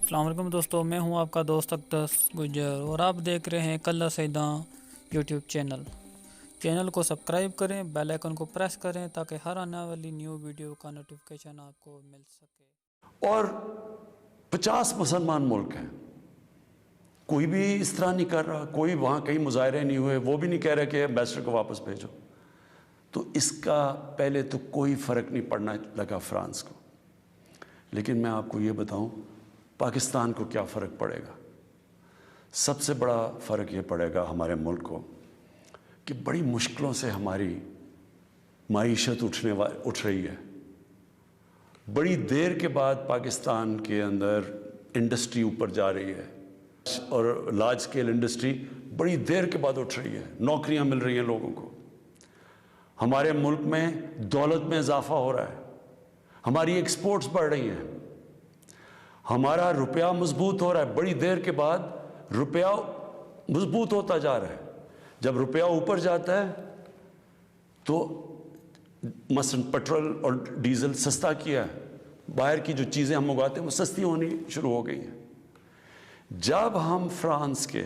अस्सलाम वालेकुम दोस्तों, मैं हूं आपका दोस्त अक्तस गुजर और आप देख रहे हैं कल्ला सैदा यूट्यूब चैनल को सब्सक्राइब करें, बेल आइकन को प्रेस करें ताकि हर आने वाली न्यू वीडियो का नोटिफिकेशन आपको मिल सके। और 50 मुसलमान मुल्क हैं, कोई भी इस तरह नहीं कर रहा, कोई वहाँ कहीं मुजाहरे नहीं हुए, वो भी नहीं कह रहे कि एम्बेसडर को वापस भेजो। तो इसका पहले तो कोई फ़र्क नहीं पड़ना लगा फ्रांस को। लेकिन मैं आपको ये बताऊं, पाकिस्तान को क्या फ़र्क पड़ेगा। सबसे बड़ा फ़र्क ये पड़ेगा हमारे मुल्क को कि बड़ी मुश्किलों से हमारी माईशत उठ रही है। बड़ी देर के बाद पाकिस्तान के अंदर इंडस्ट्री ऊपर जा रही है और लार्ज स्केल इंडस्ट्री बड़ी देर के बाद उठ रही है। नौकरियां मिल रही हैं लोगों को, हमारे मुल्क में दौलत में इजाफा हो रहा है, हमारी एक्सपोर्ट्स बढ़ रही हैं, हमारा रुपया मजबूत हो रहा है। बड़ी देर के बाद रुपया मजबूत होता जा रहा है। जब रुपया ऊपर जाता है तो मसलन पेट्रोल और डीजल सस्ता किया है, बाहर की जो चीज़ें हम उगाते हैं वो सस्ती होनी शुरू हो गई हैं। जब हम फ्रांस के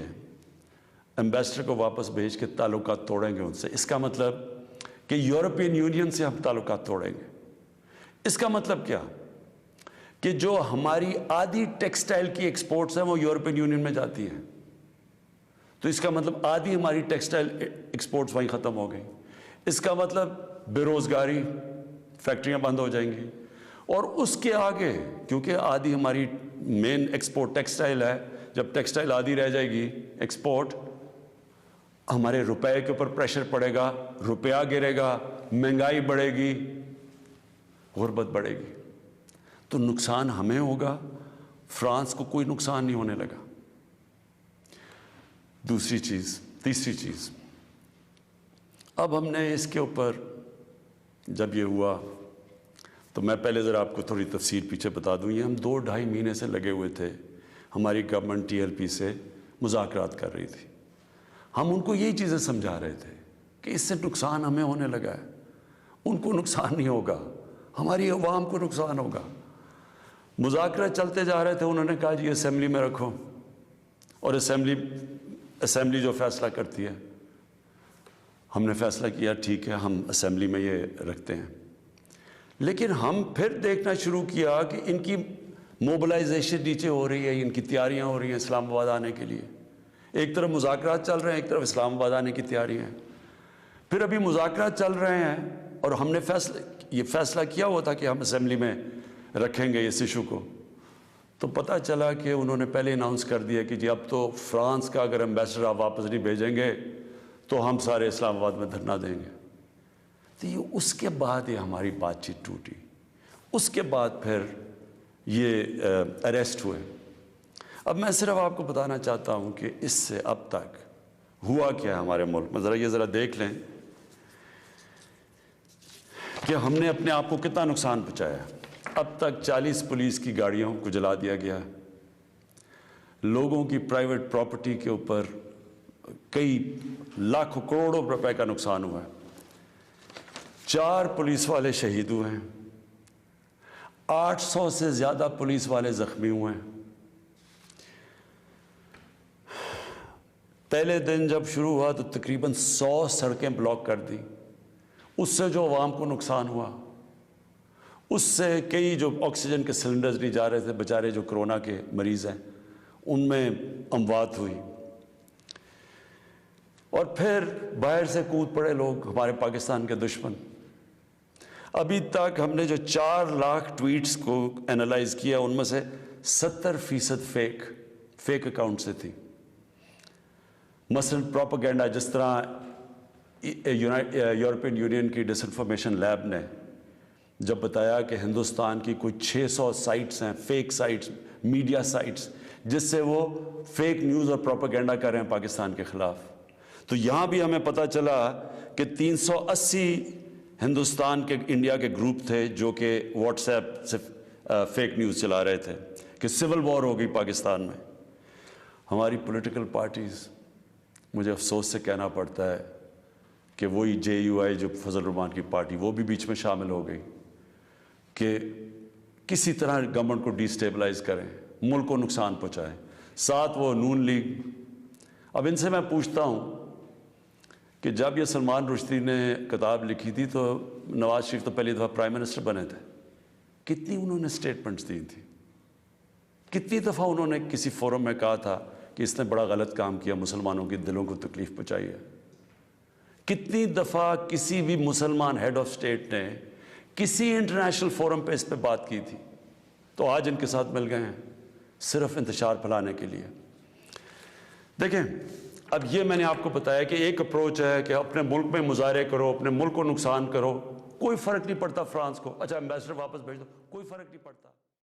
एम्बेसडर को वापस भेज के ताल्लुकात तोड़ेंगे उनसे, इसका मतलब कि यूरोपियन यूनियन से हम ताल्लुकात तोड़ेंगे। इसका मतलब क्या कि जो हमारी आधी टेक्सटाइल की एक्सपोर्ट्स हैं वो यूरोपियन यूनियन में जाती हैं, तो इसका मतलब आधी हमारी टेक्सटाइल एक्सपोर्ट्स वहीं ख़त्म हो गई। इसका मतलब बेरोज़गारी, फैक्ट्रियां बंद हो जाएंगी। और उसके आगे, क्योंकि आधी हमारी मेन एक्सपोर्ट टेक्सटाइल है, जब टेक्सटाइल आधी रह जाएगी एक्सपोर्ट, हमारे रुपए के ऊपर प्रेशर पड़ेगा, रुपया गिरेगा, महंगाई बढ़ेगी, गुर्बत बढ़ेगी। तो नुकसान हमें होगा, फ्रांस को कोई नुकसान नहीं होने लगा। तीसरी चीज़, अब हमने इसके ऊपर जब ये हुआ तो मैं पहले ज़रा आपको थोड़ी तफसीर पीछे बता दूँ। ये हम 2-2.5 महीने से लगे हुए थे, हमारी गवर्नमेंट TLP से मुज़ाकरात कर रही थी। हम उनको यही चीज़ें समझा रहे थे कि इससे नुकसान हमें होने लगा है, उनको नुकसान नहीं होगा, हमारी अवाम को नुकसान होगा। मुज़ाकरात चलते जा रहे थे, उन्होंने कहा जी असेंबली में रखो, और असेंबली जो फ़ैसला करती है। हमने फ़ैसला किया ठीक है, हम असेंबली में ये रखते हैं। लेकिन हम फिर देखना शुरू किया कि इनकी मोबिलाइजेशन नीचे हो रही है, इनकी तैयारियां हो रही हैं इस्लामाबाद आने के लिए। एक तरफ मुज़ाकरात चल रहे हैं, एक तरफ इस्लामाबाद आने की तैयारी है। फिर अभी मुज़ाकरात चल रहे हैं और हमने ये फ़ैसला किया हुआ था कि हम असेंबली में रखेंगे इस इशू को। तो पता चला कि उन्होंने पहले अनाउंस कर दिया कि जी अब तो फ्रांस का अगर एम्बेसडर आप वापस नहीं भेजेंगे तो हम सारे इस्लामाबाद में धरना देंगे। तो ये उसके बाद ये हमारी बातचीत टूटी। उसके बाद फिर ये अरेस्ट हुए। अब मैं सिर्फ आपको बताना चाहता हूँ कि इससे अब तक हुआ क्या है हमारे मुल्क में। ज़रा देख लें कि हमने अपने आप को कितना नुकसान पहुँचाया। अब तक 40 पुलिस की गाड़ियों को जला दिया गया, लोगों की प्राइवेट प्रॉपर्टी के ऊपर कई लाखों करोड़ों रुपए का नुकसान हुआ है। 4 पुलिस वाले शहीद हुए हैं, 800 से ज़्यादा पुलिस वाले ज़ख्मी हुए हैं। पहले दिन जब शुरू हुआ तो तकरीबन 100 सड़कें ब्लॉक कर दी। उससे जो आवाम को नुकसान हुआ, उससे कई जो ऑक्सीजन के सिलेंडर्स नहीं जा रहे थे, बेचारे जो कोरोना के मरीज़ हैं, उनमें अमवात हुई। और फिर बाहर से कूद पड़े लोग, हमारे पाकिस्तान के दुश्मन। अभी तक हमने जो 4 लाख ट्वीट्स को एनालाइज किया, उनमें से 70% फेक अकाउंट से थी। मसलन प्रोपेगेंडा, जिस तरह यूरोपियन यूनियन की डिसइंफॉर्मेशन लैब ने जब बताया कि हिंदुस्तान की कोई 600 साइट्स हैं, फेक साइट्स, मीडिया साइट्स, जिससे वो फेक न्यूज़ और प्रोपेगेंडा कर रहे हैं पाकिस्तान के ख़िलाफ़। तो यहाँ भी हमें पता चला कि 380 हिंदुस्तान के, इंडिया के ग्रुप थे जो कि व्हाट्सएप से फेक न्यूज़ चला रहे थे कि सिविल वॉर हो गई पाकिस्तान में। हमारी पॉलिटिकल पार्टीज़, मुझे अफसोस से कहना पड़ता है कि वही JUI जो फजल रहमान की पार्टी, वो भी बीच में शामिल हो गई कि किसी तरह गवर्नमेंट को डिस्टेबलाइज करें। मुल्क को नुकसान पहुँचाए, साथ वो नून लीग। अब इनसे मैं पूछता हूँ कि जब ये सलमान रुश्दी ने किताब लिखी थी तो नवाज शरीफ तो पहली दफ़ा प्राइम मिनिस्टर बने थे, कितनी उन्होंने स्टेटमेंट्स दी थी, कितनी दफ़ा उन्होंने किसी फोरम में कहा था कि इसने बड़ा गलत काम किया, मुसलमानों के दिलों को तकलीफ पहुँचाई है। कितनी दफ़ा किसी भी मुसलमान हेड ऑफ स्टेट ने किसी इंटरनेशनल फोरम पे इस पे बात की थी, तो आज इनके साथ मिल गए हैं सिर्फ इंतशार फैलाने के लिए। देखें, अब ये मैंने आपको बताया कि एक अप्रोच है कि अपने मुल्क में मुजाहरे करो, अपने मुल्क को नुकसान करो, कोई फ़र्क नहीं पड़ता फ्रांस को, अच्छा एम्बेसडर वापस भेज दो, कोई फ़र्क नहीं पड़ता।